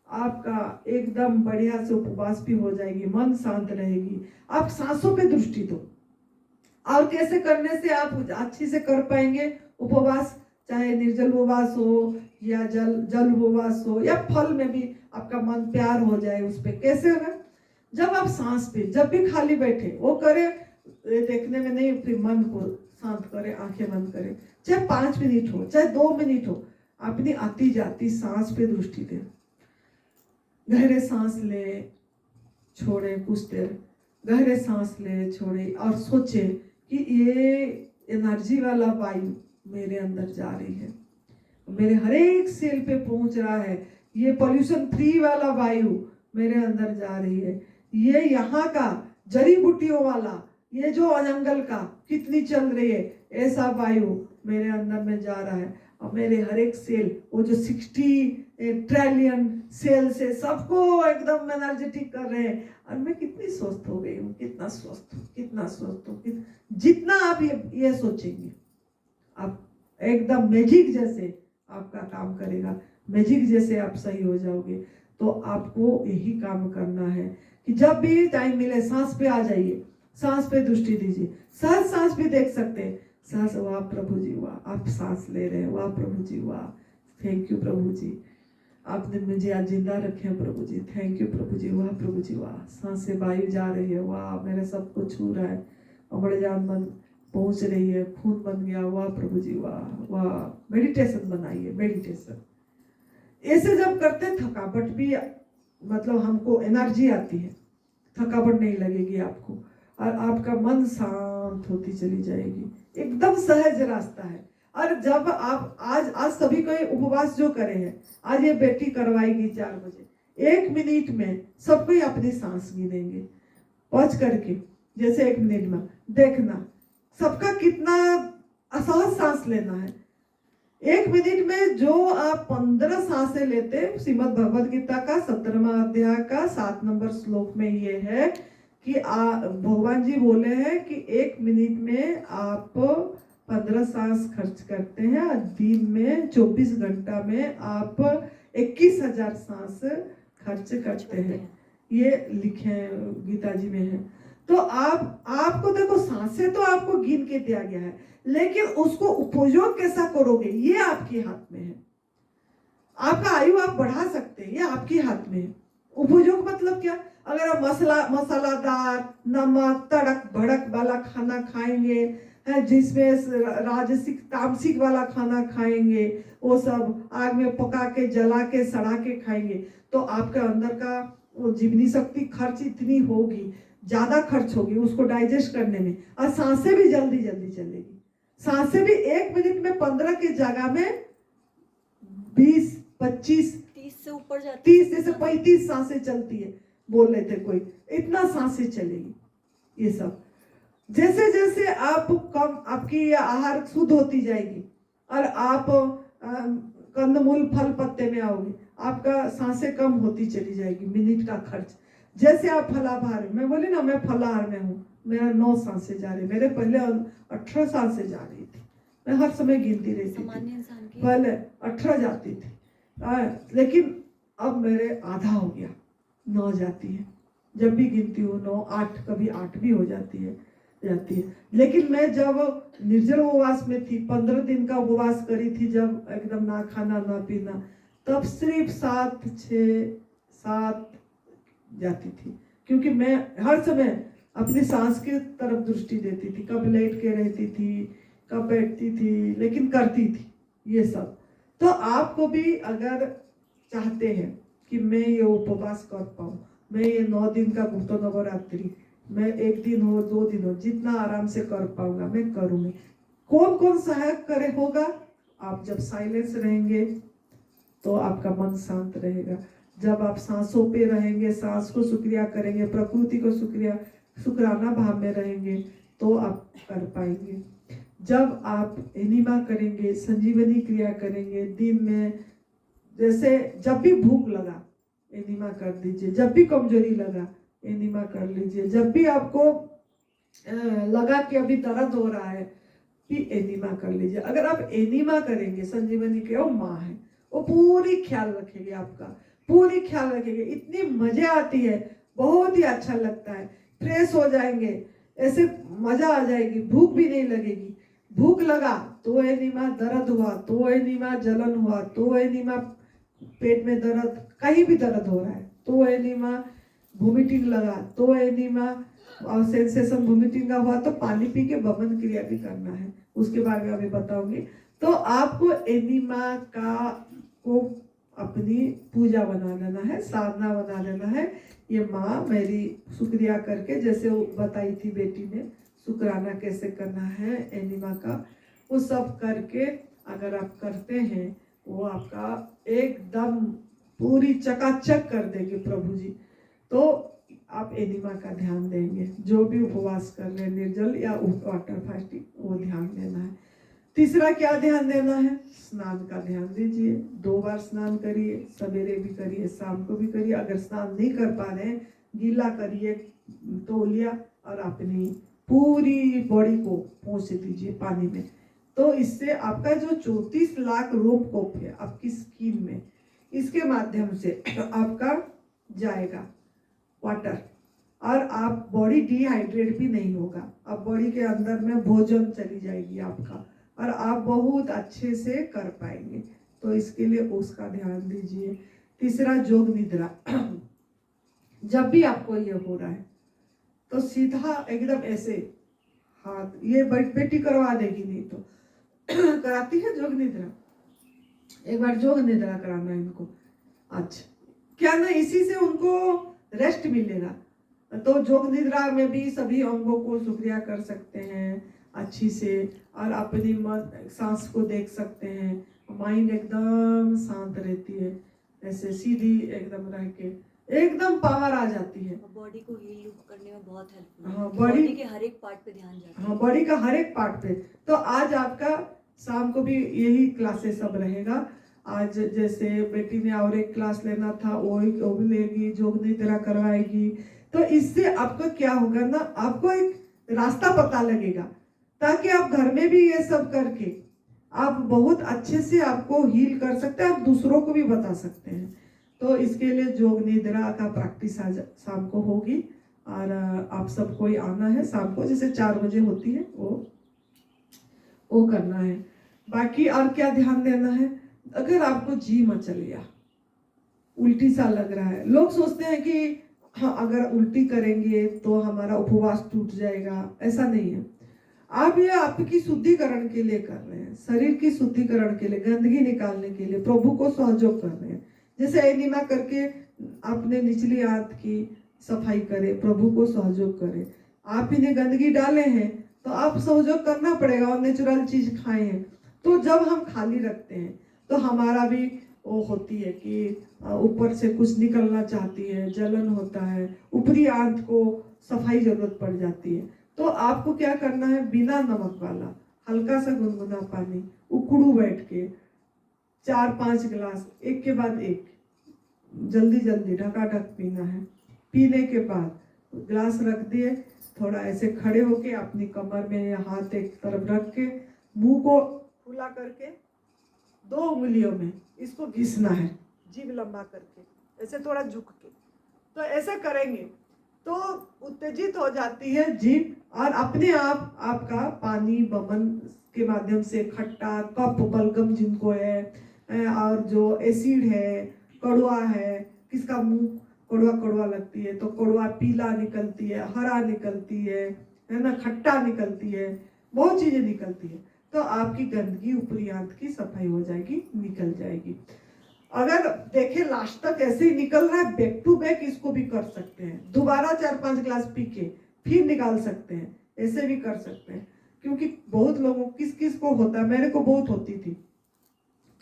आपका एकदम बढ़िया से उपवास भी हो जाएगी, मन शांत रहेगी, आप सांसों पे दृष्टि दो। और कैसे करने से आप अच्छी से कर पाएंगे उपवास, चाहे निर्जल उपवास हो या जल उपवास हो, या फल में भी आपका मन प्यार हो जाए उस पे। कैसे होगा, जब आप सांस पे जब भी खाली बैठे वो करे, देखने में नहीं, फिर मन को शांत करे, आंखें बंद करे, चाहे 5 मिनट हो चाहे 2 मिनट हो, अपनी आती जाती सांस पे दृष्टि दे। गहरे सांस ले छोड़े, कुछ देर गहरे सांस ले छोड़े और सोचे कि ये एनर्जी वाला वायु मेरे अंदर जा रही है, मेरे हर एक सेल पे पहुंच रहा है, ये पॉल्यूशन फ्री वाला वायु मेरे अंदर जा रही है, ये यहाँ का जड़ी बूटियों वाला, ये जो जंगल का कितनी चल रही है, ऐसा वायु मेरे अंदर में जा रहा है। और मेरे हर एक सेल, वो जो 60 ट्रिलियन सेल से सबको एकदम एनर्जेटिक कर रहे हैं, और मैं कितनी स्वस्थ हो गई हूँ, कितना स्वस्थ हूँ, कितना स्वस्थ हूँ। जितना आप ये सोचेंगे, आप एकदम मैजिक जैसे आपका काम करेगा, मैजिक जैसे आप सही हो जाओगे। तो आपको यही काम करना है कि जब भी टाइम मिले सांस पे आ जाइए, सांस पे दृष्टि दीजिए, सहज सांस भी देख सकते हैं, सांस, वाह प्रभु जी वाह, आप सांस ले रहे हैं, वाह प्रभु जी वाह, थैंक यू प्रभु जी, आपने मुझे आज जिंदा रखे हैं प्रभु जी, थैंक यू प्रभु जी, वाह प्रभु जी वाह। सांस से वायु जा रही है, वाह मेरे सब को छू रहा है, अमरजान मन पहुंच रही है, खून बन गया, वाह प्रभु जी वाह वाह। मेडिटेशन बनाइए, मेडिटेशन ऐसे जब करते थकावट भी, मतलब हमको एनर्जी आती है, थकावट नहीं लगेगी आपको, और आपका मन शांत होती चली जाएगी, एकदम सहज रास्ता है। और जब आप आज सभी को उपवास जो करे हैं, आज ये बेटी करवाएगी 4 बजे, 1 मिनट में सबको अपनी सांस गिनेंगे, पहुंच करके जैसे 1 मिनट में देखना सबका कितना असहज सांस लेना है। 1 मिनट में जो आप 15 सांसें लेते, श्रीमद् भगवद गीता का 17वां अध्याय का 7 नंबर श्लोक में ये है कि भगवान जी बोले हैं कि 1 मिनट में आप 15 सांस खर्च करते हैं और दिन में 24 घंटा में आप 21,000 सांस खर्च करते हैं। ये लिखे हैं गीता जी में है। तो आपको देखो, सांसें तो आपको गिन के दिया गया है, लेकिन उसको उपयोग कैसा करोगे ये आपके हाथ में है। आपका आयु आप बढ़ा सकते हैं, ये आपके हाथ में है। उपयोग मतलब क्या? अगर आप मसालादार, नमक, तड़क भड़क वाला खाना खाएंगे, है जिसमें राजसिक तामसिक वाला खाना खाएंगे, वो सब आग में पका के जला के सड़ा के खाएंगे, तो आपके अंदर का वो जीवनी शक्ति खर्च इतनी होगी, ज्यादा खर्च होगी उसको डाइजेस्ट करने में, और सांसें भी जल्दी जल्दी चलेगी। सांसें भी 1 मिनट में 15 की जगह में 20, 25, 30 से ऊपर जाती 30 जैसे 35 सांसें चलती है, बोल रहे थे कोई, इतना सांसें चलेगी। ये सब जैसे जैसे आप कम, आपकी आहार शुद्ध होती जाएगी और आप कंदमूल फल पत्ते में आओगे, आपका सांसें कम होती चली जाएगी, मिनट का खर्च। जैसे आप फलाहार, मैं बोले ना मैं फलाहार में हूँ, मेरा 9 सांसें जा रही, मेरे पहले 18 सांसें जा रही थी, मैं हर समय गिनती रहती थी, पहले 18 जाती थी, लेकिन अब मेरे आधा हो गया, 9 जाती है। जब भी गिनती हूँ 9, 8, कभी 8 भी हो जाती है। लेकिन मैं जब निर्जल उपवास में थी, 15 दिन का उपवास करी थी, जब एकदम ना खाना ना पीना, तब सिर्फ 7, 6, 7 जाती थी, क्योंकि मैं हर समय अपनी सांस की तरफ दृष्टि देती थी, कब लेट के रहती थी, कब बैठती थी, लेकिन करती थी ये सब। तो आपको भी अगर चाहते हैं कि मैं ये उपवास कर पाऊँ, मैं ये 9 दिन का गुप्त नवरात्रि, मैं 1 दिन हो 2 दिन हो, जितना आराम से कर पाऊंगा मैं करूँगी। कौन कौन सहायक करे होगा? आप जब साइलेंस रहेंगे तो आपका मन शांत रहेगा, जब आप सांसों पे रहेंगे, सांस को शुक्रिया करेंगे, प्रकृति को शुक्राना भाव में रहेंगे, तो आप कर पाएंगे। जब आप एनिमा करेंगे, संजीवनी क्रिया करेंगे, दिन में जैसे जब भी भूख लगा एनिमा कर दीजिए, जब भी कमजोरी लगा एनिमा कर लीजिए, जब भी आपको लगा कि अभी दर्द हो रहा है भी एनिमा कर लीजिए। अगर आप एनिमा करेंगे, संजीवनी क्रिया, वो माँ है, वो पूरी ख्याल रखेगी आपका, पूरी ख्याल रखेगी। इतनी मजे आती है, बहुत ही अच्छा लगता है, फ्रेश हो जाएंगे, ऐसे मजा आ जाएगी, भूख भी नहीं लगेगी। भूख लगा तो एनिमा, दर्द हुआ तो एनिमा, जलन हुआ तो एनिमा, पेट में दर्द, कहीं भी दर्द हो रहा है तो एनिमा, वोमिटिंग लगा तो एनिमा, और सेंसेशन वोमिटिंग का हुआ तो पानी पी के वमन क्रिया भी करना है, उसके बारे में अभी बताऊंगी। तो आपको एनिमा को अपनी पूजा बना लेना है, साधना बना लेना है। ये माँ मेरी शुक्रिया करके, जैसे वो बताई थी बेटी ने, शुक्राना कैसे करना है एनिमा का, वो सब करके अगर आप करते हैं, वो आपका एकदम पूरी चकाचक कर देंगे प्रभु जी। तो आप एनिमा का ध्यान देंगे, जो भी उपवास कर रहे हैं, निर्जल या वाटर फास्टिंग, वो ध्यान देना है। तीसरा क्या ध्यान देना है? स्नान का ध्यान दीजिए। 2 बार स्नान करिए, सवेरे भी करिए, शाम को भी करिए। अगर स्नान नहीं कर पा रहे हैं, गीला करिए तौलिया और अपनी पूरी बॉडी को पोंछ दीजिए पानी में। तो इससे आपका जो 34 लाख रोमकूप है आपकी स्किन में, इसके माध्यम से आपका जाएगा वाटर, और आप बॉडी डिहाइड्रेट भी नहीं होगा। अब बॉडी के अंदर में भोजन चली जाएगी आपका, और आप बहुत अच्छे से कर पाएंगे। तो इसके लिए उसका ध्यान दीजिए। तीसरा, योग निद्रा। जब भी आपको ये हो रहा है तो सीधा एकदम ऐसे हाथ, ये बेटी करवा देगी, नहीं तो कराती है योग निद्रा, एक बार योग निद्रा कराना इनको। अच्छा, क्या ना, इसी से उनको रेस्ट मिलेगा। तो योग निद्रा में भी सभी अंगों को शुक्रिया कर सकते हैं अच्छी से, और अपनी मन सांस को देख सकते हैं। माइंड एकदम शांत रहती है, ऐसे सीधी एकदम रह के एकदम पावर आ जाती है। बॉडी को हील करने में बहुत हेल्पफुल है। हाँ, बॉडी के हर एक पार्ट पे ध्यान जाता है। हाँ, बॉडी का हर एक पार्ट पे। तो आज आपका शाम को भी यही क्लासेस सब रहेगा। आज जैसे बेटी ने और एक क्लास लेना था, वो भी लेगी, योग निद्रा करवाएगी। तो इससे आपको क्या होगा ना, आपको एक रास्ता पता लगेगा, ताकि आप घर में भी ये सब करके आप बहुत अच्छे से आपको हील कर सकते हैं, आप दूसरों को भी बता सकते हैं। तो इसके लिए योग निद्रा का प्रैक्टिस आज शाम को होगी और आप सबको ही आना है शाम को, जैसे 4 बजे होती है वो करना है। बाकी और क्या ध्यान देना है, अगर आपको जी मचल गया, उल्टी सा लग रहा है, लोग सोचते हैं कि हाँ अगर उल्टी करेंगे तो हमारा उपवास टूट जाएगा, ऐसा नहीं है। आप ये आपकी शुद्धिकरण के लिए कर रहे हैं, शरीर की शुद्धिकरण के लिए, गंदगी निकालने के लिए प्रभु को सहयोग कर रहे हैं। जैसे एनिमा करके अपने निचली आंत की सफाई करें, प्रभु को सहयोग करें। आप इन्हें गंदगी डाले हैं तो आप सहयोग करना पड़ेगा और नेचुरल चीज खाए हैं। तो जब हम खाली रखते हैं तो हमारा भी वो होती है कि ऊपर से कुछ निकलना चाहती है, जलन होता है, ऊपरी आंत को सफाई जरूरत पड़ जाती है। तो आपको क्या करना है, बिना नमक वाला हल्का सा गुनगुना पानी उकड़ू बैठ के 4-5 गिलास एक के बाद एक जल्दी जल्दी ढकाढक पीना है। पीने के बाद गिलास रख दिए, थोड़ा ऐसे खड़े होके अपनी कमर में हाथ एक तरफ रख के मुंह को खुला करके 2 उंगलियों में इसको घिसना है, जीभ लंबा करके ऐसे थोड़ा झुक के। तो ऐसे करेंगे तो उत्तेजित हो जाती है जीभ और अपने आप आपका पानी बमन के माध्यम से खट्टा कफ बलगम जिनको है और जो एसिड है, कड़वा है, किसका मुंह कड़वा कड़वा लगती है तो कड़वा पीला निकलती है, हरा निकलती है ना, खट्टा निकलती है, बहुत चीजें निकलती है। तो आपकी गंदगी ऊपरी आंत की सफाई हो जाएगी, निकल जाएगी। अगर देखें लास्ट तक ऐसे ही निकल रहा है, बैक टू बैक इसको भी कर सकते हैं, दोबारा 4-5 गिलास पी के फिर निकाल सकते हैं, ऐसे भी कर सकते हैं। क्योंकि बहुत लोगों किस किस को होता है, मेरे को बहुत होती थी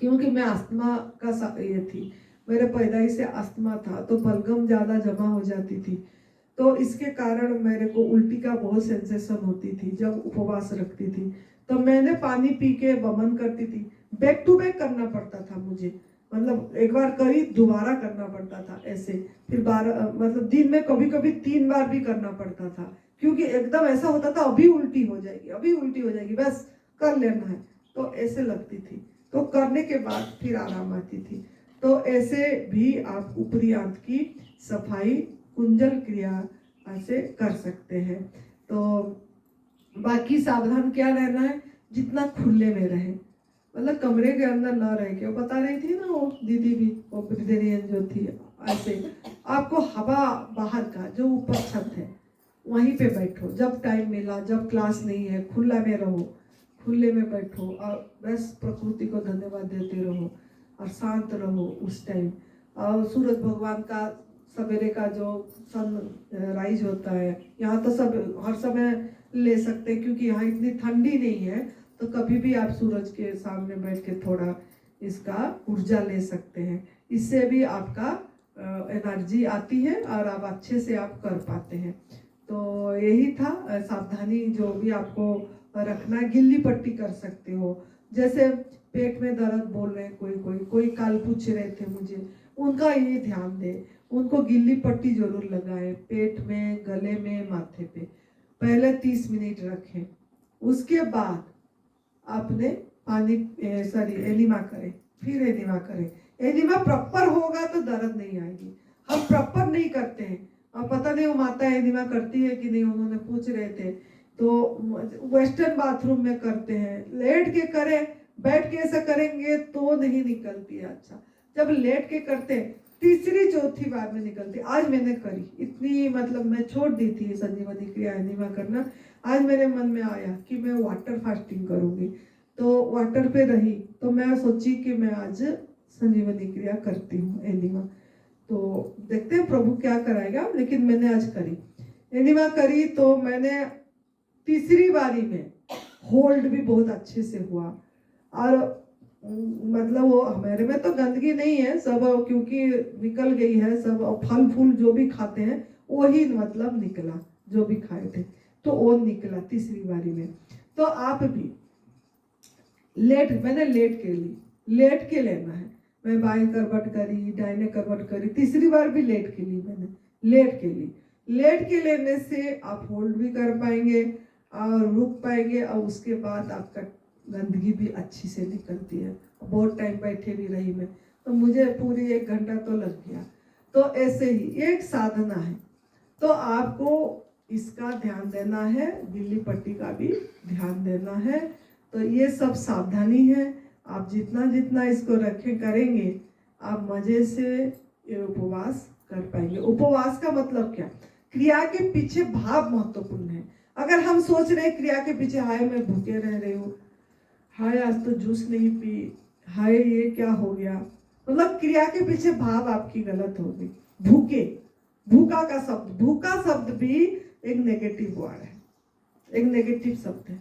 क्योंकि मैं अस्थमा का ये थी, मेरे पैदाइश से अस्थमा था तो बलगम ज़्यादा जमा हो जाती थी। तो इसके कारण मेरे को उल्टी का बहुत सेंसेशन होती थी जब उपवास रखती थी। तो मैंने पानी पी के वमन करती थी, बैक टू बैक करना पड़ता था मुझे, मतलब एक बार करी दोबारा करना पड़ता था ऐसे, फिर 12 मतलब दिन में कभी कभी 3 बार भी करना पड़ता था, क्योंकि एकदम ऐसा होता था अभी उल्टी हो जाएगी, अभी उल्टी हो जाएगी, बस कर लेना है, तो ऐसे लगती थी। तो करने के बाद फिर आराम आती थी। तो ऐसे भी आप ऊपरी आंत की सफाई कुंजल क्रिया ऐसे कर सकते हैं। तो बाकी सावधान क्या रहना है, जितना खुले में रहे, मतलब कमरे के अंदर ना रह के, वो बता रही थी ना वो दीदी भी, वो ब्रिटेनियन जो थी, ऐसे आपको हवा बाहर का जो ऊपर छत है वहीं पे बैठो, जब टाइम मिला, जब क्लास नहीं है खुला में रहो, खुले में बैठो और बस प्रकृति को धन्यवाद देते रहो और शांत रहो उस टाइम। और सूरज भगवान का सवेरे का जो सन राइज होता है, यहाँ तो सब हर समय ले सकते हैं क्योंकि यहाँ इतनी ठंडी नहीं है, तो कभी भी आप सूरज के सामने बैठ के थोड़ा इसका ऊर्जा ले सकते हैं। इससे भी आपका एनर्जी आती है और आप अच्छे से आप कर पाते हैं। तो यही था सावधानी जो भी आपको रखना है। गिल्ली पट्टी कर सकते हो, जैसे पेट में दर्द बोल रहे हैं कोई काल पूछ रहे थे मुझे, उनका ये ध्यान दे, उनको गिल्ली पट्टी जरूर लगाए पेट में, गले में, माथे पे। पहले 30 मिनट रखें, उसके बाद आपने पानी एनिमा करें, फिर एनिमा करें। एनिमा प्रॉपर होगा तो दर्द नहीं आएगी, हम प्रॉपर नहीं करते हैं। और पता नहीं वो माता एनिमा करती है कि नहीं, उन्होंने पूछ रहे थे, तो वेस्टर्न बाथरूम में करते हैं, लेट के करें, बैठ के ऐसा करेंगे तो नहीं निकलती है। अच्छा, जब लेट के करते हैं 3-4 बार में निकलती। आज मैंने करी इतनी, मतलब मैं छोड़ दी थी संजीवनी क्रिया एनिमा करना, आज मेरे मन में आया कि मैं वाटर फास्टिंग करूंगी, तो वाटर पे रही, तो मैं सोची कि मैं आज संजीवनी क्रिया करती हूँ एनिमा। तो देखते हैं प्रभु क्या कराएगा, लेकिन मैंने आज करी एनिमा करी, तो मैंने 3री बारी में होल्ड भी बहुत अच्छे से हुआ। और मतलब वो मेरे में तो गंदगी नहीं है सब, क्योंकि निकल गई है सब, फल फूल जो भी खाते हैं वही मतलब निकला, जो भी खाए थे तो वो निकला 3री बारी में। तो आप भी मैंने लेट के लेना है। मैं बाएं करवट करी, दाहिने करवट करी, 3री बार भी लेट के ली मैंने, लेट के लेने से आप होल्ड भी कर पाएंगे और रुक पाएंगे, और उसके बाद आपका गंदगी भी अच्छी से निकलती है। बहुत टाइम बैठे भी रही मैं, तो मुझे पूरी 1 घंटा तो लग गया। तो ऐसे ही ये एक साधना है, तो आपको इसका ध्यान देना है, गिल्ली पट्टी का भी ध्यान देना है। तो ये सब सावधानी है। आप जितना जितना इसको रखें करेंगे, आप मजे से ये उपवास कर पाएंगे। उपवास का मतलब क्या? क्रिया के पीछे भाव महत्वपूर्ण है। अगर हम सोच रहे क्रिया के पीछे, हाय मैं भूखे रह रही हूँ, हाय आज तो जूस नहीं पी, हाय ये क्या हो गया, मतलब क्रिया के पीछे भाव आपकी गलत होगी। भूखे, भूखा का शब्द, भूखा शब्द भी एक नेगेटिव वर्ड है, एक नेगेटिव शब्द है।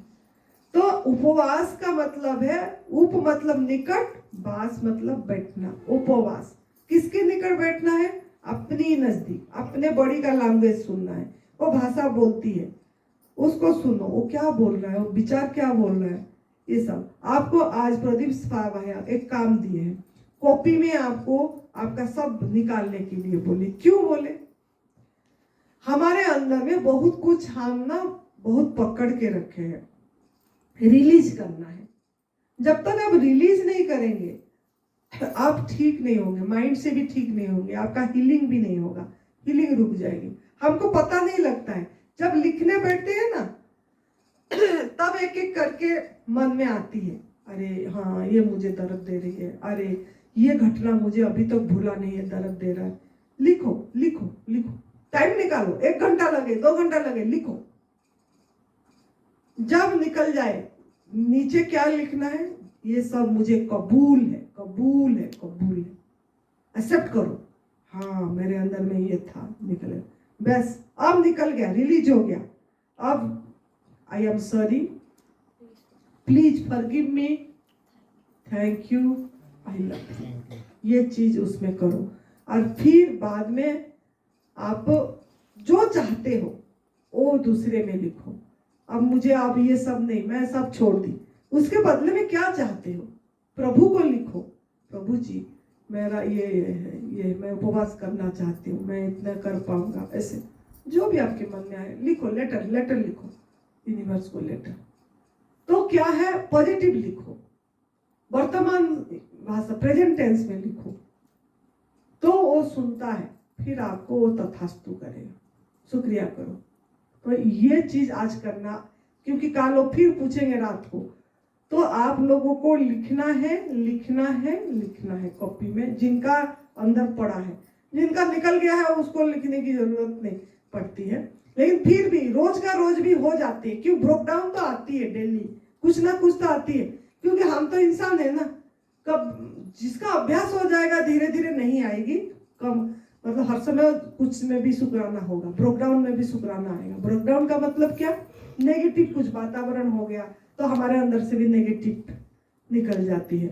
तो उपवास का मतलब है, उप मतलब निकट, वास मतलब बैठना। उपवास किसके निकट बैठना है? अपनी नजदीक, अपने बॉडी का लैंग्वेज सुनना है। वो भाषा बोलती है, उसको सुनो, वो क्या बोल रहा है, वो विचार क्या बोल रहा है। ये सब आपको आज प्रदीप स्वाभाया एक काम दिए हैं, कॉपी में आपको आपका सब निकालने के लिए बोले। क्यों बोले? हमारे अंदर में बहुत कुछ हम ना बहुत पकड़ के रखे हैं, रिलीज करना है। जब तक आप रिलीज नहीं करेंगे आप ठीक नहीं होंगे, माइंड से भी ठीक नहीं होंगे, आपका हीलिंग भी नहीं होगा, हीलिंग रुक जाएगी। हमको पता नहीं लगता है, जब लिखने बैठते हैं ना तब एक एक करके मन में आती है, अरे हाँ ये मुझे दर्द दे रही है, अरे ये घटना मुझे अभी तक भूला नहीं है, दर्द दे रहा है। लिखो लिखो लिखो, टाइम निकालो, 1 घंटा लगे 2 घंटा लगे, लिखो। जब निकल जाए नीचे क्या लिखना है, ये सब मुझे कबूल है, कबूल है, कबूल है, एक्सेप्ट करो। हाँ मेरे अंदर में ये था, निकले, बस अब निकल गया, रिलीज हो गया। अब I am sorry, please forgive me, thank you, I love you, ये चीज उसमें करो। और फिर बाद में आप जो चाहते हो वो दूसरे में लिखो। अब मुझे अब ये सब नहीं, मैं सब छोड़ दी, उसके बदले में क्या चाहते हो प्रभु को लिखो। प्रभु जी मेरा ये है, ये मैं उपवास करना चाहती हूँ, मैं इतना कर पाऊंगा, ऐसे जो भी आपके मन में आए लिखो। लेटर, लेटर लिखो यूनिवर्स को, लेटर। तो क्या है, पॉजिटिव लिखो, वर्तमान भाषा प्रेजेंट टेंस में लिखो, तो वो सुनता है, फिर आपको वो तथास्तु करेगा। शुक्रिया करो। तो ये चीज आज करना, क्योंकि कल वो फिर पूछेंगे रात को, तो आप लोगों को लिखना है, लिखना है, लिखना है कॉपी में। जिनका अंदर पड़ा है, जिनका निकल गया है उसको लिखने की जरूरत नहीं पड़ती है, लेकिन फिर भी रोज का रोज भी हो जाती है। क्यों? ब्रेक डाउन तो आती है डेली, कुछ ना कुछ तो आती है, क्योंकि हम तो इंसान है ना। कब जिसका अभ्यास हो जाएगा धीरे धीरे नहीं आएगी, कम मतलब हर समय कुछ में भी शुक्राना होगा, ब्रेकडाउन में भी शुक्राना आएगा। ब्रेकडाउन का मतलब क्या? नेगेटिव कुछ वातावरण हो गया तो हमारे अंदर से भी नेगेटिव निकल जाती है।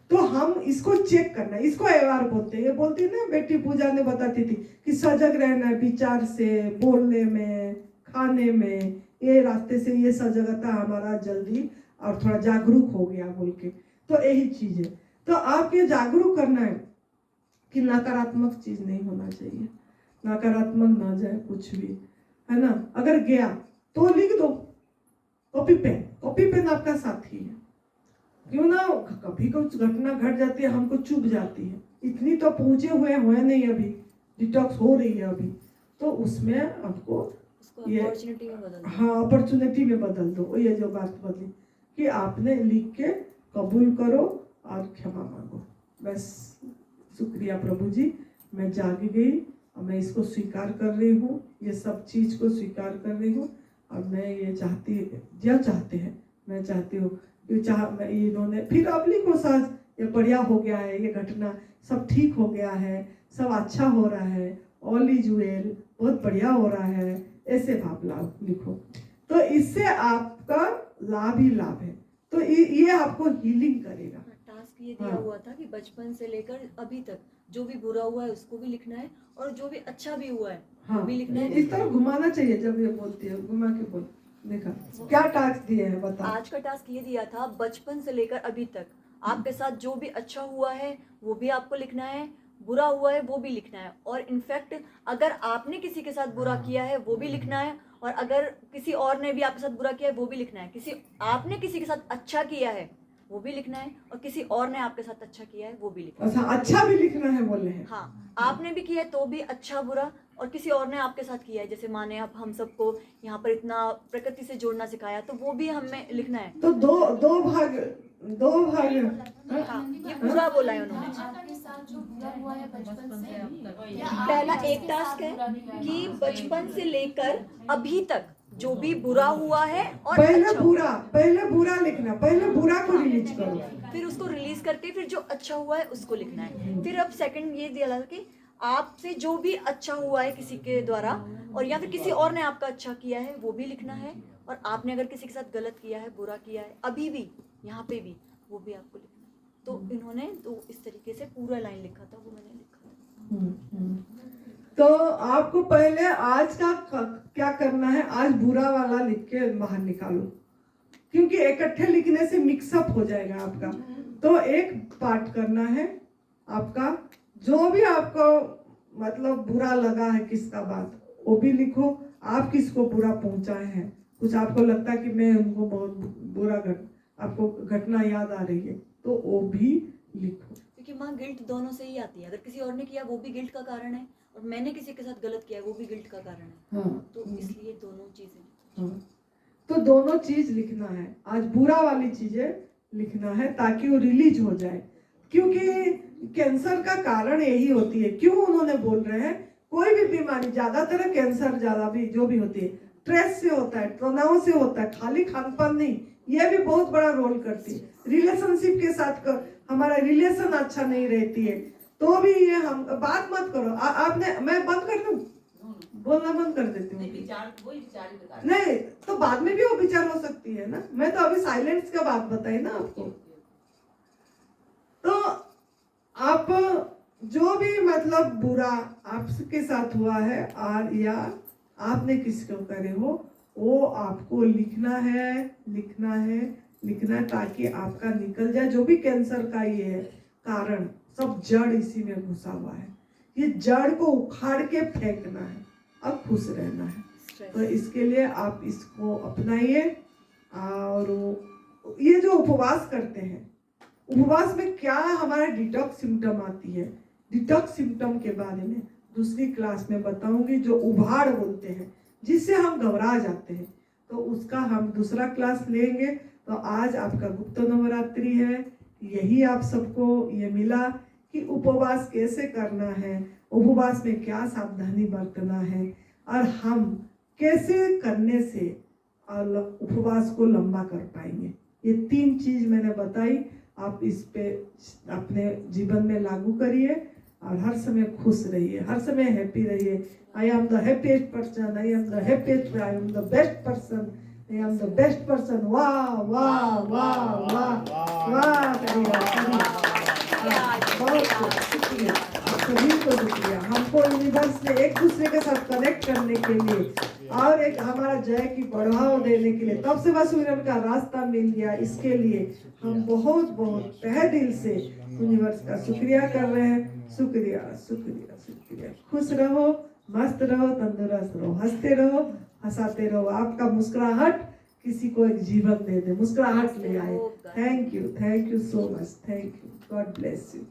तो हम इसको चेक करना, इसको अवेयर बोलते हैं। ये बोलती ना बेटी पूजा ने बताती थी कि सजग रहना है, विचार से, बोलने में, खाने में, ये रास्ते से ये सजगता हमारा जल्दी और थोड़ा जागरूक हो गया बोल के। तो यही चीज है। तो आप ये जागरूक करना है कि नकारात्मक चीज नहीं होना चाहिए, नकारात्मक ना जाए कुछ भी, है ना। अगर गया तो लिख दो, कॉपी पेन, कॉपी पेन आपका साथी है। क्यों ना, कभी कुछ घटना घट जाती है, हमको चुभ जाती है, इतनी तो पहुंचे हुए नहीं, अभी डिटॉक्स हो रही है अभी, तो उसमें आपको ये अपॉर्चुनिटी में बदल दो। हाँ अपॉर्चुनिटी में बदल दो। ये जो बात बदली कि आपने लिख के कबूल करो और क्षमा मांगो, बस। शुक्रिया प्रभु जी, मैं जाग गई और मैं इसको स्वीकार कर रही हूँ, ये सब चीज को स्वीकार कर रही हूँ। और मैं ये चाहती, जो चाहते हैं मैं चाहती हूँ कि मैं इन्होंने फिर अब लिखो साज, ये बढ़िया हो गया है, ये घटना सब ठीक हो गया है, सब अच्छा हो रहा है, ऑल इज वेल, बहुत बढ़िया हो रहा है, ऐसे भाव लाभ लिखो। तो इससे आपका लाभ ही लाभ है। तो ये आपको हीलिंग करेगा। टास्क ये दिया हुआ था कि बचपन से लेकर अभी तक जो भी बुरा हुआ है उसको भी लिखना है, और जो भी अच्छा भी हुआ है वो भी लिखना है। इस तरह घुमाना चाहिए, जब ये बोलती है घुमा के बोल। देखा क्या टास्क दिए हैं, बता। आज का टास्क ये दिया था, बचपन से लेकर अभी तक आपके साथ जो भी अच्छा हुआ है वो भी आपको लिखना है, बुरा हुआ है वो भी लिखना है, और इनफैक्ट अगर आपने किसी के साथ बुरा किया है वो भी लिखना है, और अगर किसी और ने भी आपके साथ बुरा किया है वो भी लिखना है, आपने किसी के साथ अच्छा किया है वो भी लिखना है, और किसी और ने आपके साथ अच्छा किया है वो भी लिखना है। अच्छा, अच्छा भी लिखना है बोले हैं। हाँ, आपने भी किया है तो भी अच्छा बुरा, और किसी और ने आपके साथ किया है, जैसे माने अब हम सबको यहाँ पर इतना प्रकृति से जोड़ना सिखाया तो वो भी हमें लिखना है। तो दो भाग हाँ, ये पूरा बोला है उन्होंने। आपके साथ जो बुरा हुआ है बचपन से, पहला एक टास्क है कि बचपन से लेकर अभी तक जो भी बुरा हुआ है और पहले अच्छा बुरा लिखना, पहले बुरा को रिलीज करो, फिर उसको रिलीज करके फिर जो अच्छा हुआ है उसको लिखना है। फिर अब सेकंड ये दिया कि आपसे जो भी अच्छा हुआ है किसी के द्वारा, और या फिर किसी और ने आपका अच्छा किया है वो भी लिखना है, और आपने अगर किसी के साथ गलत किया है, बुरा किया है, अभी भी यहाँ पे भी, वो भी आपको लिखना है। तो इन्होंने तो इस तरीके से पूरा लाइन लिखा था, वो मैंने लिखा था। तो आपको पहले आज का क्या करना है, आज बुरा वाला लिख के बाहर निकालो, क्योंकि इकट्ठे लिखने से मिक्सअप हो जाएगा आपका। तो एक पार्ट करना है आपका, जो भी आपको मतलब बुरा लगा है किसका बात, वो भी लिखो। आप किसको बुरा पहुंचाए हैं, कुछ आपको लगता है कि मैं उनको बहुत बुरा आपको घटना याद आ रही है, तो वो भी लिखो। क्योंकि माँ गिल्ट दोनों से ही आती है, अगर किसी और ने किया वो भी गिल्ट का कारण है, और मैंने किसी के साथ गलत किया है वो भी गिल्ट का कारण है। हाँ, तो इसलिए दोनों चीजें। हाँ, तो दोनों चीज लिखना है। आज बुरा वाली चीजें लिखना है ताकि वो रिलीज हो जाए, क्योंकि कैंसर का कारण यही होती है। क्यों उन्होंने बोल रहे हैं, कोई भी बीमारी, ज्यादातर कैंसर ज्यादा भी जो भी होती है स्ट्रेस से होता है, तनाव से होता है, खाली खान पान नहीं, ये भी बहुत बड़ा रोल करती है। रिलेशनशिप के साथ हमारा रिलेशन अच्छा नहीं रहती है, तो भी ये हम बात मत करो। आपने, मैं बंद कर दूं, बोलना बंद कर देती हूँ। नहीं तो बाद में भी वो विचार हो सकती है ना, मैं तो अभी साइलेंस का बात बताई ना आपको। तो आप जो भी मतलब बुरा आपके साथ हुआ है और या आपने किसी को करे हो, वो आपको लिखना है, ताकि आपका निकल जाए। जो भी कैंसर का ये है कारण, सब जड़ इसी में घुसा हुआ है। ये जड़ को उखाड़ के फेंकना है और खुश रहना है। तो इसके लिए आप इसको अपनाइए। और ये जो उपवास करते हैं, उपवास में क्या हमारा डिटॉक्स सिम्टम आती है, डिटॉक्स सिम्टम के बारे में दूसरी क्लास में बताऊंगी। जो उभाड़ बोलते हैं, जिससे हम घबरा जाते हैं, तो उसका हम दूसरा क्लास लेंगे। तो आज आपका गुप्त नवरात्रि है, यही आप सबको ये मिला कि उपवास कैसे करना है, उपवास में क्या सावधानी बरतना है, और हम कैसे करने से उपवास को लंबा कर पाएंगे। ये 3 चीज मैंने बताई, आप इस पे अपने जीवन में लागू करिए और हर समय खुश रहिए, हर समय हैप्पी रहिए। I am the happiest person, I am the happiest, I am the best person, I am the best person. वाह वाह वाह वाह वाह करिए। बहुत शुक्रिया, सभी को शुक्रिया। हमको यूनिवर्स ने एक दूसरे के साथ कनेक्ट करने के लिए और एक हमारा जय की बढ़ावा देने के लिए, तब से वसूलन का रास्ता मिल गया। इसके लिए हम बहुत बहुत तहे दिल से यूनिवर्स का शुक्रिया कर रहे हैं। शुक्रिया शुक्रिया शुक्रिया। खुश रहो, मस्त रहो, तंदुरुस्त रहो, हंसते रहो, हंसाते रहो। आपका मुस्कुराहट किसी को एक जीवन दे दे, मुस्कुराहट ले आए। Thank you so much, thank you, God bless you.